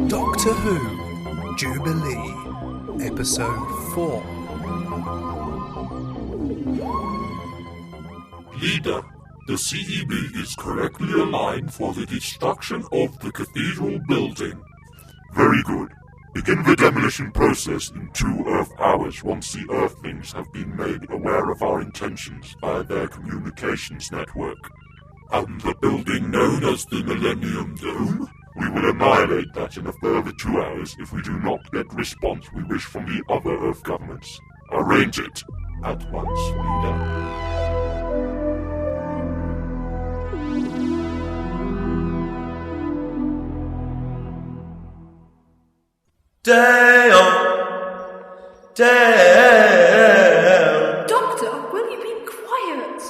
Doctor Who, Jubilee, Episode 4. Leader, the CEB is correctly aligned for the destruction of the cathedral building. Very good. Begin the demolition process in 2 Earth hours once the Earthlings have been made aware of our intentions by their communications network. And the building known as the Millennium Dome? We will annihilate that in a further 2 hours if we do not get the response we wish from the other Earth governments. Arrange it at once, Leader. Dale! Doctor, will you be quiet?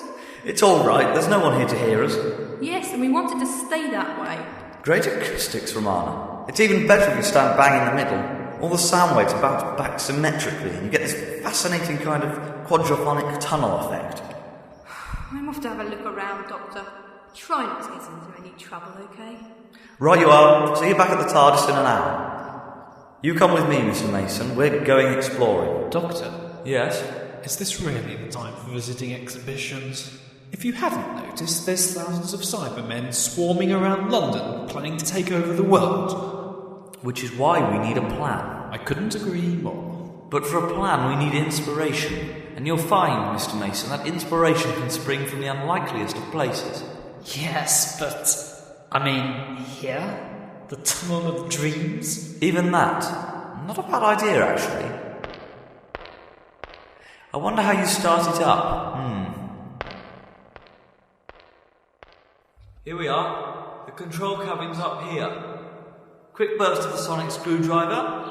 It's all right, there's no one here to hear us. Yes, and we wanted to stay that way. Great acoustics, Romana. It's even better if you stand bang in the middle. All the sound waves bounce back symmetrically, and you get this fascinating kind of quadraphonic tunnel effect. I'm off to have a look around, Doctor. Try not to get into any trouble, okay? Right you are. See you back at the TARDIS in an hour. You come with me, Mr. Mason. We're going exploring. Doctor? Yes? Is this really the time for visiting exhibitions? If you haven't noticed, there's thousands of Cybermen swarming around London, planning to take over the world. Which is why we need a plan. I couldn't agree more. But for a plan, we need inspiration. And you'll find, Mr. Mason, that inspiration can spring from the unlikeliest of places. Yes, but... I mean, here? The Tunnel of Dreams? Even that. Not a bad idea, actually. I wonder how you start it up. Here we are. The control cabin's up here. Quick burst of the sonic screwdriver.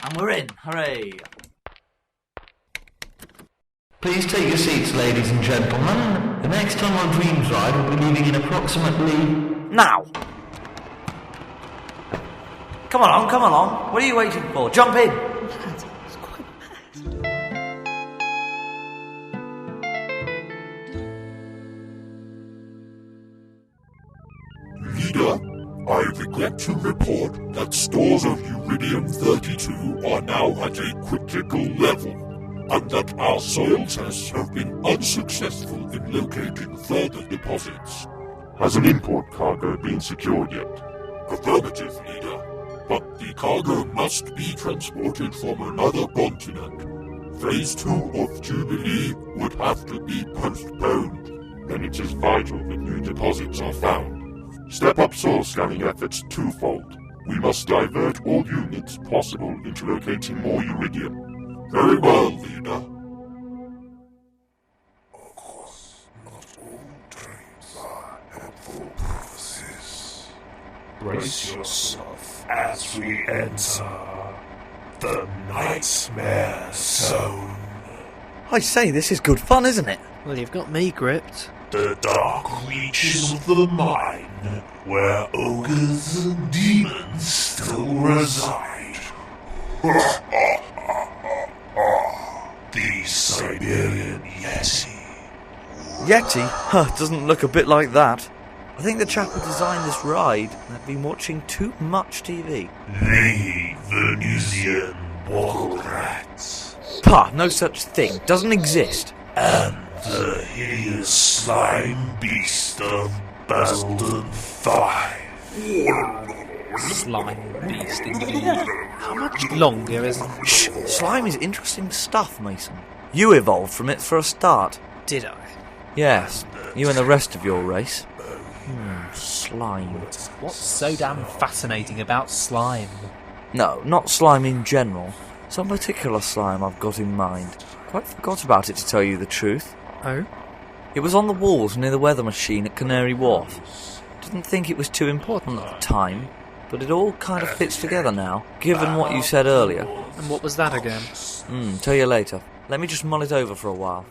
And we're in. Hooray! Please take your seats, ladies and gentlemen. The next Tunnel of Dreams ride will be leaving in approximately... now! Come along. What are you waiting for? Jump in! Leader, I regret to report that stores of Uridium-32 are now at a critical level, and that our soil tests have been unsuccessful in locating further deposits. Has an import cargo been secured yet? Affirmative, Leader. But the cargo must be transported from another continent. Phase 2 of Jubilee would have to be postponed. Then it is vital that new deposits are found. Step up soil scanning efforts twofold. We must divert all units possible into locating more Uridium. Very well, Leader. Of course, not all dreams are helpful prophecies. Brace yourself as we enter the Nightmare Zone. I say, this is good fun, isn't it? Well, you've got me gripped. The dark reaches of the mind, where ogres and demons still reside. The Siberian Yeti. Yeti? Huh, doesn't look a bit like that. I think the chap who designed this ride had been watching too much TV. The Venusian Bottle Rats. Pah, no such thing. Doesn't exist. And the hideous slime beast of Basildon 5. Slime beast, indeed. How much longer is it? Shh! Slime is interesting stuff, Mason. You evolved from it for a start. Did I? Yes, you and the rest of your race. Slime. What's so damn fascinating about slime? No, not slime in general. Some particular slime I've got in mind. Quite forgot about it, to tell you the truth. Oh? It was on the walls near the weather machine at Canary Wharf. Didn't think it was too important at the time, but it all kind of fits together now, given what you said earlier. And what was that again? Tell you later. Let me just mull it over for a while.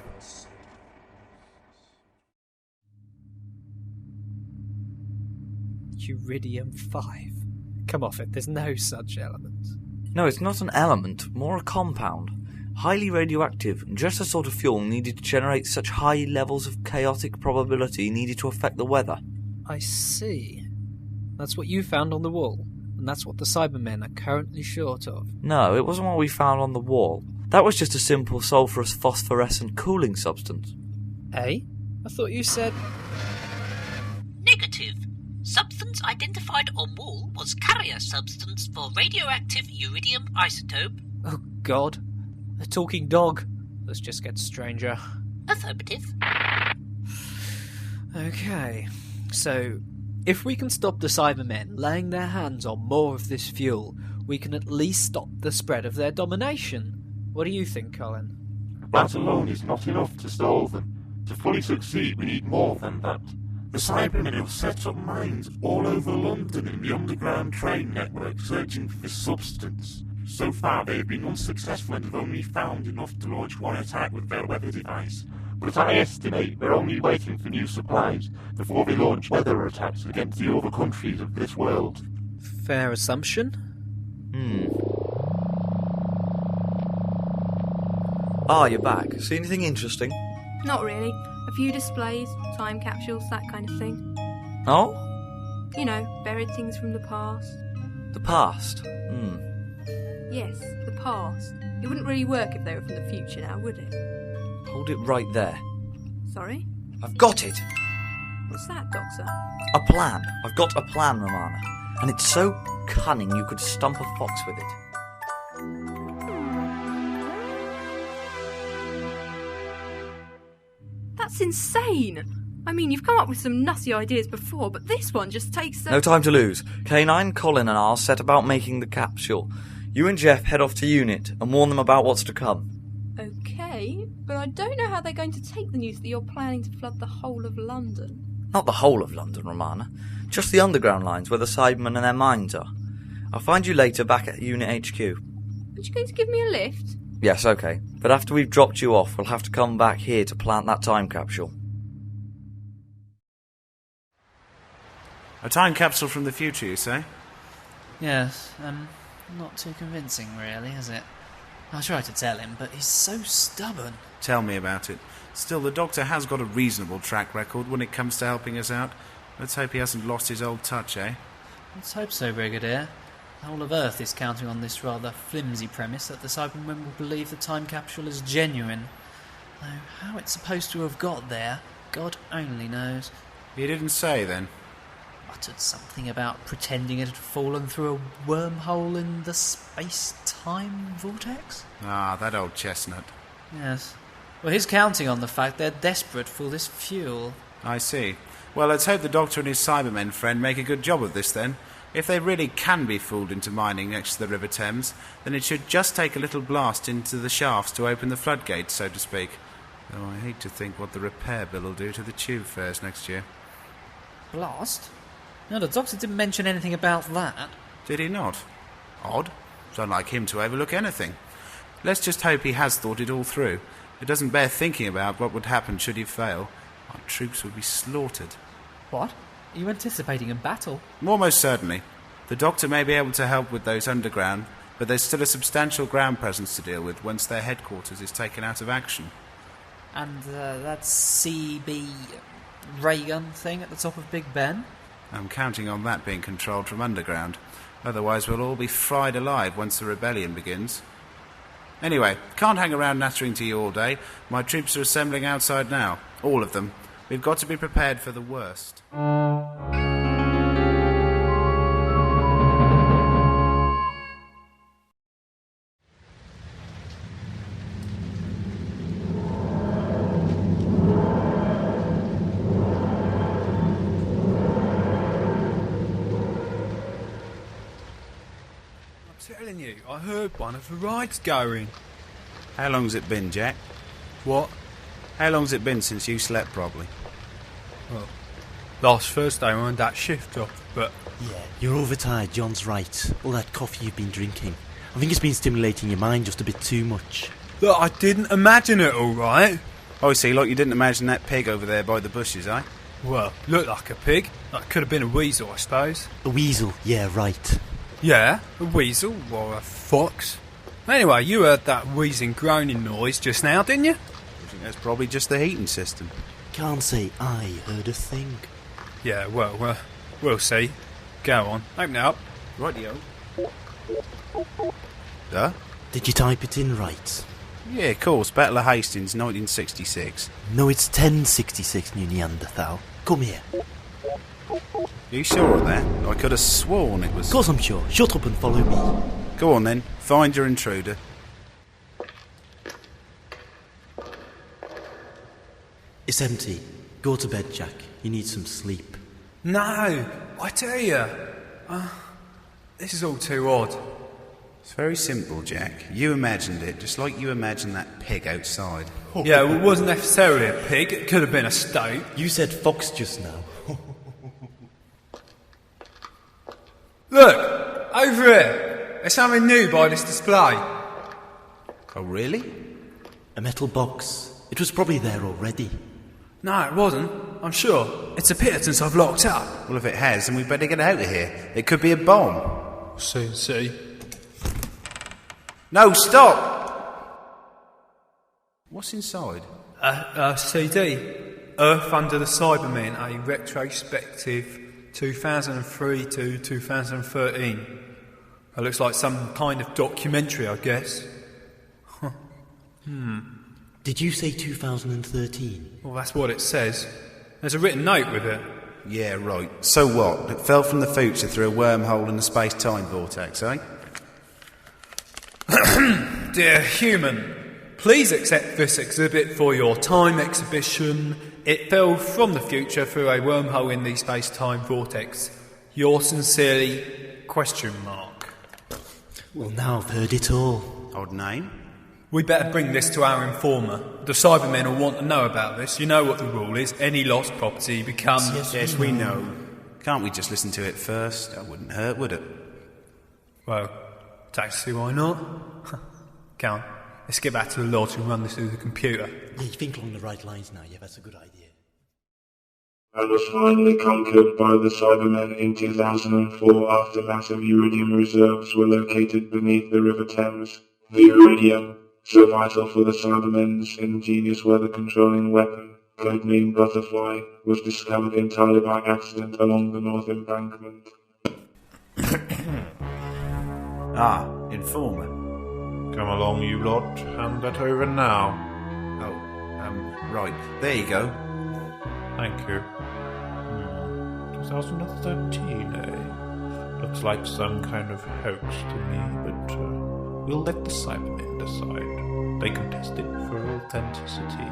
Uridium-5. Come off it, there's no such element. No, it's not an element, more a compound. Highly radioactive, and just the sort of fuel needed to generate such high levels of chaotic probability needed to affect the weather. I see. That's what you found on the wall, and that's what the Cybermen are currently short of. No, it wasn't what we found on the wall. That was just a simple sulphurous phosphorescent cooling substance. Eh? I thought you said... Negative. Substance identified on wall was carrier substance for radioactive uridium isotope. Oh God. A talking dog. This just gets stranger. Affirmative. Okay. So, if we can stop the Cybermen laying their hands on more of this fuel, we can at least stop the spread of their domination. What do you think, Colin? That alone is not enough to stall them. To fully succeed, we need more than that. The Cybermen have set up mines all over London in the underground train network searching for this substance. So far they have been unsuccessful and have only found enough to launch one attack with their weather device. But I estimate they're only waiting for new supplies before they launch weather attacks against the other countries of this world. Fair assumption? You're back. See anything interesting? Not really. A few displays, time capsules, that kind of thing. Oh? You know, buried things from the past. The past? Yes, the past. It wouldn't really work if they were from the future now, would it? Hold it right there. Sorry? I've got it! What's that, Doctor? A plan. I've got a plan, Romana. And it's so cunning you could stump a fox with it. That's insane! I mean, you've come up with some nutty ideas before, but this one just takes No time to lose. K9, Colin and I'll set about making the capsule. You and Jeff head off to unit and warn them about what's to come. Okay, but I don't know how they're going to take the news that you're planning to flood the whole of London. Not the whole of London, Romana. Just the underground lines where the Cybermen and their mines are. I'll find you later back at Unit HQ. Aren't you going to give me a lift? Yes, okay. But after we've dropped you off, we'll have to come back here to plant that time capsule. A time capsule from the future, you say? Yes, not too convincing, really, is it? I tried to tell him, but he's so stubborn. Tell me about it. Still, the Doctor has got a reasonable track record when it comes to helping us out. Let's hope he hasn't lost his old touch, eh? Let's hope so, Brigadier. The whole of Earth is counting on this rather flimsy premise that the Cybermen will believe the time capsule is genuine. Though how it's supposed to have got there, God only knows. He didn't say, then? Muttered something about pretending it had fallen through a wormhole in the space-time vortex? Ah, that old chestnut. Yes. Well, he's counting on the fact they're desperate for this fuel. I see. Well, let's hope the Doctor and his Cybermen friend make a good job of this, then. If they really can be fooled into mining next to the River Thames, then it should just take a little blast into the shafts to open the floodgates, so to speak. Though I hate to think what the repair bill will do to the tube fares next year. Blast? No, the Doctor didn't mention anything about that. Did he not? Odd. It's unlike him to overlook anything. Let's just hope he has thought it all through. It doesn't bear thinking about what would happen should he fail. Our troops would be slaughtered. What? Are you anticipating a battle? Almost certainly. The Doctor may be able to help with those underground, but there's still a substantial ground presence to deal with once their headquarters is taken out of action. And that CB ray gun thing at the top of Big Ben? I'm counting on that being controlled from underground. Otherwise we'll all be fried alive once the rebellion begins. Anyway, can't hang around nattering to you all day. My troops are assembling outside now. All of them. We've got to be prepared for the worst. Telling you, I heard one of the rides going. How long's it been, Jack? What? How long's it been since you slept properly? Well, last Thursday I earned that shift off, but... Yeah, you're overtired, John's right. All that coffee you've been drinking. I think it's been stimulating your mind just a bit too much. Look, I didn't imagine it all right. I see, like you didn't imagine that pig over there by the bushes, eh? Well, looked like a pig. That could have been a weasel, I suppose. A weasel, yeah, right. Yeah, a weasel or a fox. Anyway, you heard that wheezing, groaning noise just now, didn't you? I think that's probably just the heating system. Can't say I heard a thing. Yeah, well, we'll see. Go on, open it up. Rightio. Huh? Did you type it in right? Yeah, of course. Battle of Hastings, 1966. No, it's 1066, New Neanderthal. Come here. You sure of that? I could have sworn it was... Of course I'm sure. Shut up and follow me. Go on then, find your intruder. It's empty. Go to bed, Jack. You need some sleep. No, I tell you. This is all too odd. It's very simple, Jack. You imagined it, just like you imagined that pig outside. Yeah, well, it wasn't necessarily a pig. It could have been a stoat. You said fox just now. Look, over here. There's something new by this display. Oh, really? A metal box. It was probably there already. No, it wasn't. I'm sure. It's appeared since I've locked up. Well, if it has, then we better get out of here. It could be a bomb. We'll soon see. No, stop! What's inside? A CD. Earth Under the Cybermen, a retrospective 2003 to 2013. It looks like some kind of documentary, I guess. Did you say 2013? Well, that's what it says. There's a written note with it. Yeah, right. So what? It fell from the future through a wormhole in the space-time vortex, eh? Dear human, please accept this exhibit for your time exhibition. It fell from the future through a wormhole in the space-time vortex. Yours sincerely, ? Well, now I've heard it all. Odd name? We better bring this to our informer. The Cybermen will want to know about this. You know what the rule is. Any lost property becomes... Yes, we know. Can't we just listen to it first? That wouldn't hurt, would it? Well, don't see why not. Come on, let's get back to the lodge and run this through the computer. Yeah, you think along the right lines now. Yeah, that's a good idea. And was finally conquered by the Cybermen in 2004 after massive iridium reserves were located beneath the River Thames. The iridium, so vital for the Cybermen's ingenious weather-controlling weapon, codenamed Butterfly, was discovered entirely by accident along the North Embankment. Informer. Come along, you lot. Hand that over now. Right. There you go. Thank you. 2013, eh? Looks like some kind of hoax to me, but we'll let the Cybermen decide. They can test it for authenticity.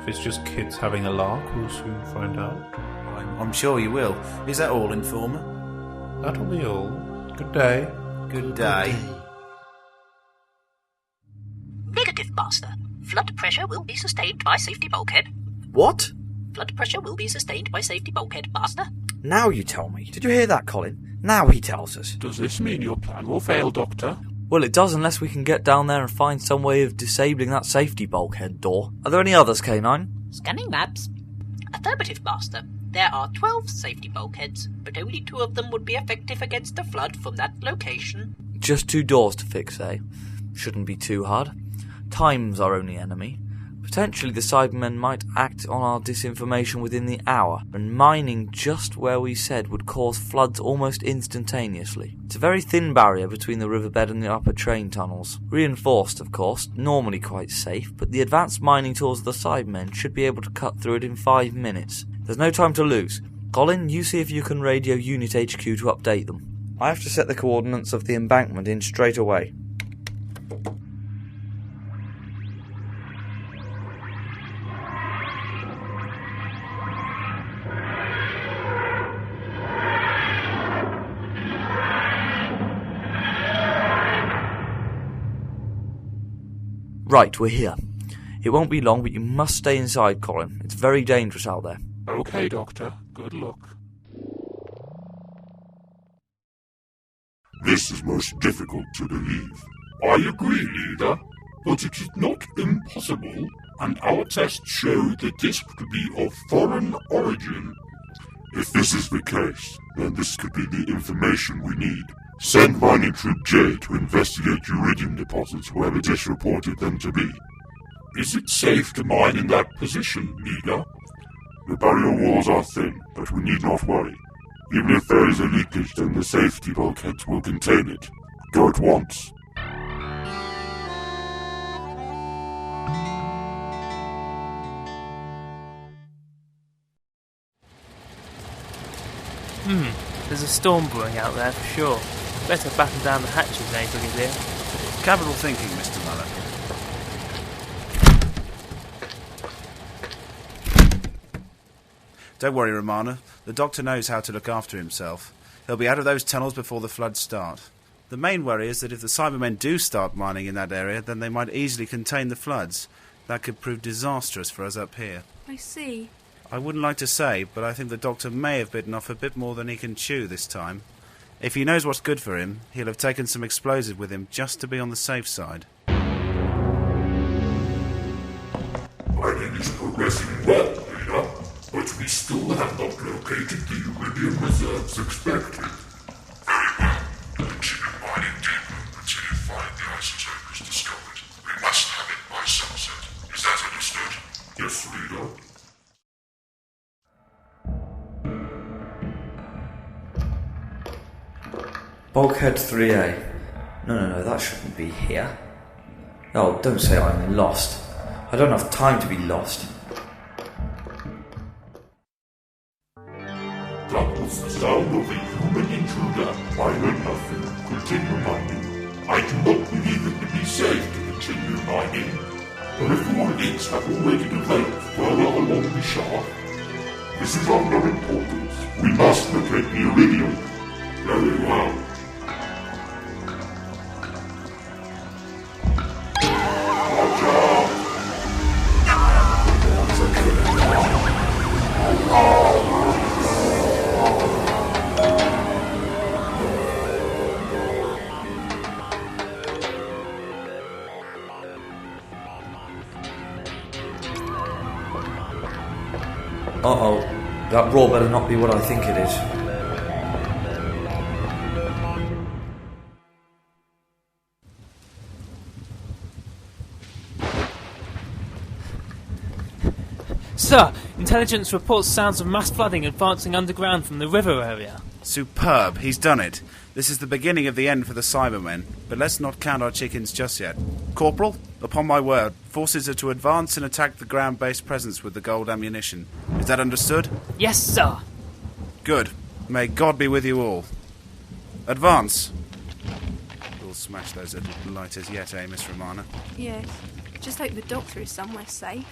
If it's just kids having a lark, we'll soon find out. I'm sure you will. Is that all, Informer? That'll be all. Good day. Good day. Negative, Master. Flood pressure will be sustained by safety bulkhead. What? Flood pressure will be sustained by safety bulkhead, Master. Now you tell me. Did you hear that, Colin? Now he tells us. Does this mean your plan will fail, Doctor? Well, it does unless we can get down there and find some way of disabling that safety bulkhead door. Are there any others, K9? Scanning maps. Affirmative, Master. There are 12 safety bulkheads, but only 2 of them would be effective against a flood from that location. Just 2 doors to fix, eh? Shouldn't be too hard. Time's our only enemy. Potentially the Cybermen might act on our disinformation within the hour, and mining just where we said would cause floods almost instantaneously. It's a very thin barrier between the riverbed and the upper train tunnels. Reinforced, of course, normally quite safe, but the advanced mining tools of the Cybermen should be able to cut through it in 5 minutes. There's no time to lose. Colin, you see if you can radio Unit HQ to update them. I have to set the coordinates of the embankment in straight away. Right, we're here. It won't be long, but you must stay inside, Colin. It's very dangerous out there. Okay, Doctor. Good luck. This is most difficult to believe. I agree, Leader. but it is not impossible, and our tests show the disk to be of foreign origin. If this is the case, then this could be the information we need. Send Mining Troop J to investigate uridium deposits wherever Dish reported them to be. Is it safe to mine in that position, Leader? The barrier walls are thin, but we need not worry. Even if there is a leakage, then the safety bulkheads will contain it. Go at once. There's a storm brewing out there for sure. Better batten down the hatches, eh, Brigadier? Capital thinking, Mr. Muller. Don't worry, Romana. The doctor knows how to look after himself. He'll be out of those tunnels before the floods start. The main worry is that if the Cybermen do start mining in that area, then they might easily contain the floods. That could prove disastrous for us up here. I see. I wouldn't like to say, but I think the doctor may have bitten off a bit more than he can chew this time. If he knows what's good for him, he'll have taken some explosive with him just to be on the safe side. Mining is progressing well, Leader, but we still have not located the iridium reserves expected. Very well. Continue mining deeper until you find the isotope is discovered. We must have it by sunset. Is that understood? Yes, Leader. Bulkhead 3A. No, that shouldn't be here. Oh, don't say I'm lost. I don't have time to be lost. That was the sound of a human intruder. I heard nothing. Continue mining. I do not believe it to be safe to continue mining. Peripheral links have already developed further along the shaft. This is of no importance. We must locate the iridium. Very well. Uh-oh, that roar better not be what I think it is. Sir, intelligence reports sounds of mass flooding advancing underground from the river area. Superb, he's done it. This is the beginning of the end for the Cybermen, but let's not count our chickens just yet. Corporal, upon my word, forces are to advance and attack the ground-based presence with the gold ammunition. Is that understood? Yes, sir. Good. May God be with you all. Advance. We'll smash those little lighters yet, eh, Miss Romana? Yes. Just hope the doctor is somewhere safe.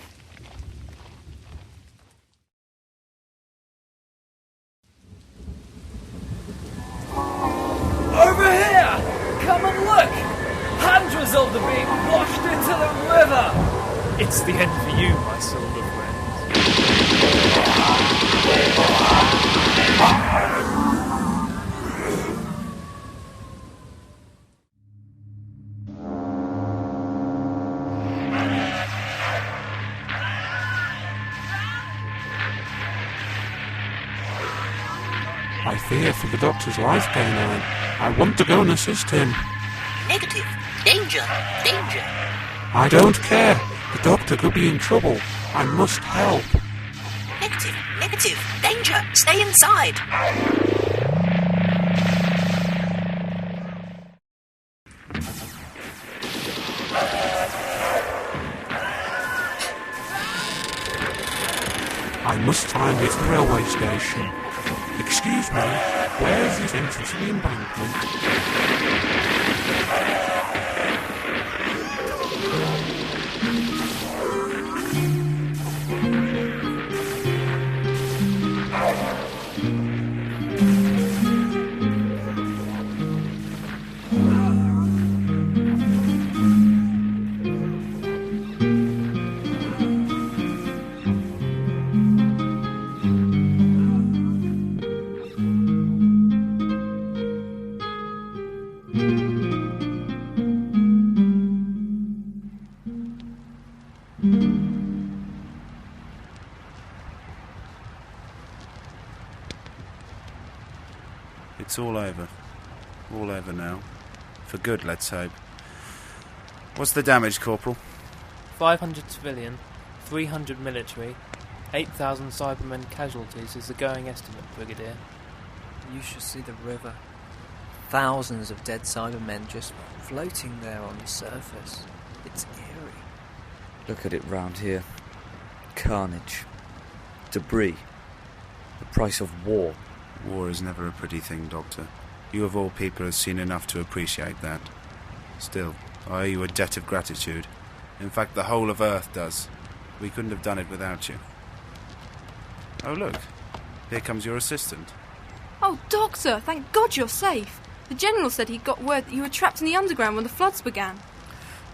Over here! Come and look! Hundreds of them being washed into the river! It's the end for you, my silver friend. I fear for the doctor's life, Canine. I want to go and assist him. Negative. Danger. Danger. I don't care. The doctor could be in trouble. I must help. Negative. Negative. Danger. Stay inside. I must find this railway station. Excuse me, where is this entrance to the embankment? It's all over. All over now. For good, let's hope. What's the damage, Corporal? 500 civilian, 300 military, 8,000 Cybermen casualties is the going estimate, Brigadier. You should see the river. Thousands of dead Cybermen just floating there on the surface. It's eerie. Look at it round here. Carnage. Debris. The price of war. War is never a pretty thing, Doctor. You of all people have seen enough to appreciate that. Still, I owe you a debt of gratitude. In fact, the whole of Earth does. We couldn't have done it without you. Oh, look. Here comes your assistant. Oh, Doctor, thank God you're safe. The General said he got word that you were trapped in the underground when the floods began.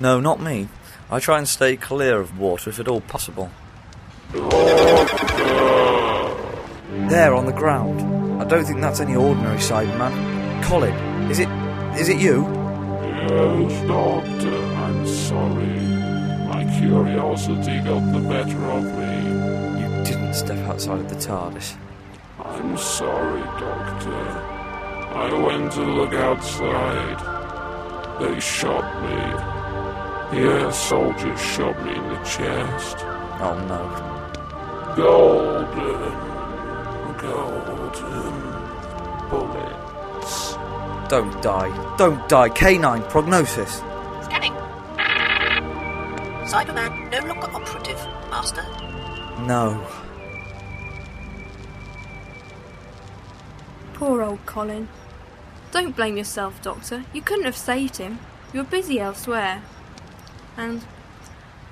No, not me. I try and stay clear of water if at all possible. There, on the ground. I don't think that's any ordinary Cyberman. Colin, is it you? Yes, Doctor, I'm sorry. My curiosity got the better of me. You didn't step outside of the TARDIS. I'm sorry, Doctor. I went to look outside. They shot me. Yeah, soldiers shot me in the chest. Oh no. Golden bullets. Don't die. Don't die. K9, prognosis. Scanning. Cyberman no longer operative, Master. No. Poor old Colin. Don't blame yourself, Doctor. You couldn't have saved him. You were busy elsewhere. And,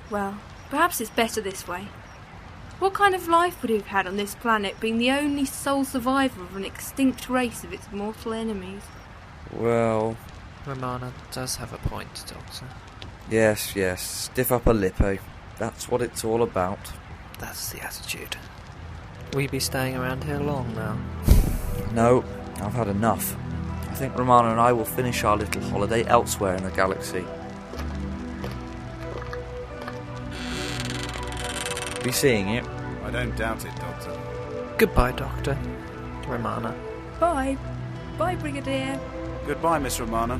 well, perhaps it's better this way. What kind of life would he have had on this planet, being the only sole survivor of an extinct race of its mortal enemies? Well... Romana does have a point, Doctor. Yes. Stiff upper lip, eh? That's what it's all about. That's the attitude. Will you be staying around here long now? No, I've had enough. I think Romana and I will finish our little holiday elsewhere in the galaxy. Be seeing you. I don't doubt it, Doctor. Goodbye, Doctor. Romana. Bye. Bye, Brigadier. Goodbye, Miss Romana.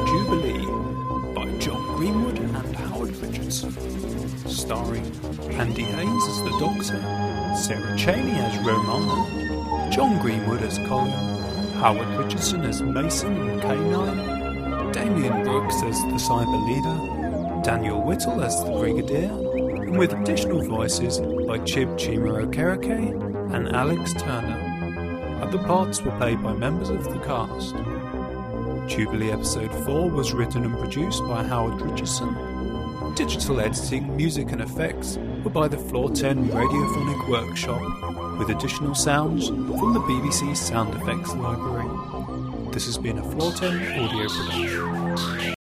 Jubilee by John Greenwood and Howard Richardson. Starring Andy Haynes as the Doctor, Sarah Cheney as Romana, John Greenwood as Colin, Howard Richardson as Mason and K9, Damien Brooks as the Cyber Leader, Daniel Whittle as the Brigadier, and with additional voices by Chib Chimero-Okereke and Alex Turner. Other parts were played by members of the cast. Jubilee Episode 4 was written and produced by Howard Richardson. Digital editing, music and effects were by the FloorTen Radiophonic Workshop, with additional sounds from the BBC Sound Effects Library. This has been a FloorTen audio production.